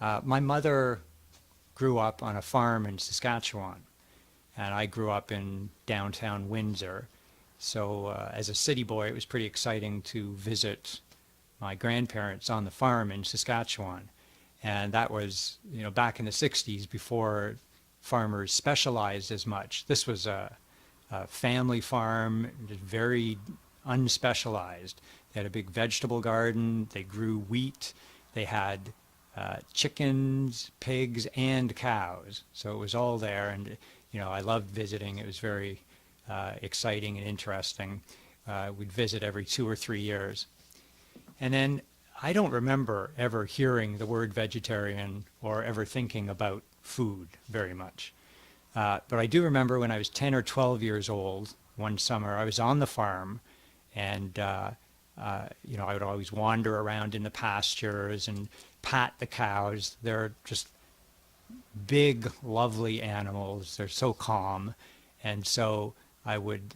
My mother grew up on a farm in Saskatchewan, and I grew up in downtown Windsor. So, as a city boy, it was pretty exciting to visit my grandparents on the farm in Saskatchewan. And that was, back in the 60s before farmers specialized as much. This was a family farm, very unspecialized. They had a big vegetable garden, they grew wheat, they had chickens, pigs, and cows. So it was all there, and I loved visiting. It was very exciting and interesting. We'd visit every 2 or 3 years. And then I don't remember ever hearing the word vegetarian or ever thinking about food very much. But I do remember when I was 10 or 12 years old, one summer, I was on the farm, and I would always wander around in the pastures and pat the cows. They're just big, lovely animals. They're so calm. And so I would,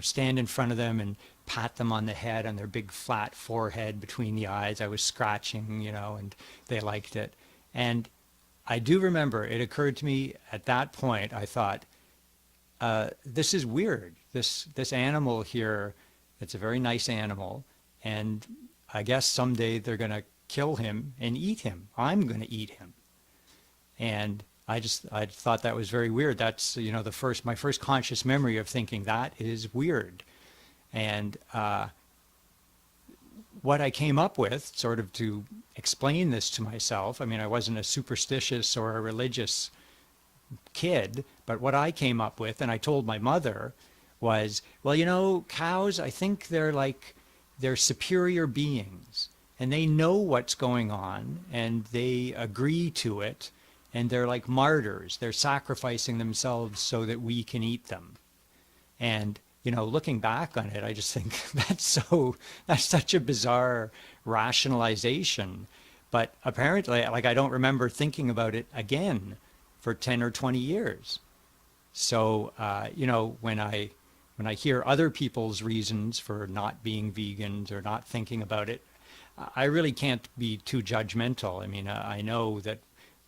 stand in front of them and pat them on the head, on their big flat forehead between the eyes. I was scratching, and they liked it. And I do remember it occurred to me at that point, I thought, this is weird. This animal here, it's a very nice animal, and I guess someday they're going to kill him and eat him. I'm going to eat him. And I thought that was very weird. That's, my first conscious memory of thinking that is weird. And what I came up with, sort of to explain this to myself, I mean, I wasn't a superstitious or a religious kid, but what I came up with, and I told my mother, was, well, cows, I think they're superior beings, and they know what's going on, and they agree to it, and they're like martyrs. They're sacrificing themselves so that we can eat them. And looking back on it, I just think that's such a bizarre rationalization. But apparently, I don't remember thinking about it again for 10 or 20 years. So, when I hear other people's reasons for not being vegans or not thinking about it, I really can't be too judgmental. I mean, I know that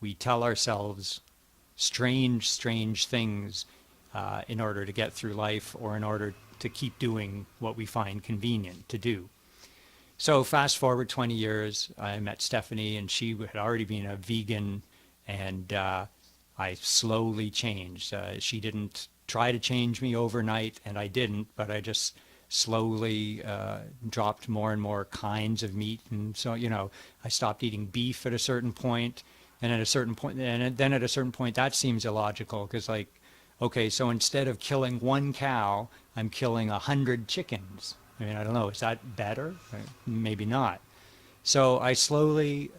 we tell ourselves strange things in order to get through life, or in order to keep doing what we find convenient to do. So fast forward 20 years, I met Stephanie, and she had already been a vegan, and I slowly changed. She didn't try to change me overnight, and I didn't, but I just slowly dropped more and more kinds of meat. And so, I stopped eating beef at a certain point, and at a certain point, and then at a certain point, that seems illogical, because okay, so instead of killing one cow, I'm killing 100 chickens. I mean, I don't know, is that better? Maybe not. So I slowly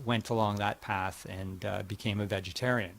went along that path and became a vegetarian.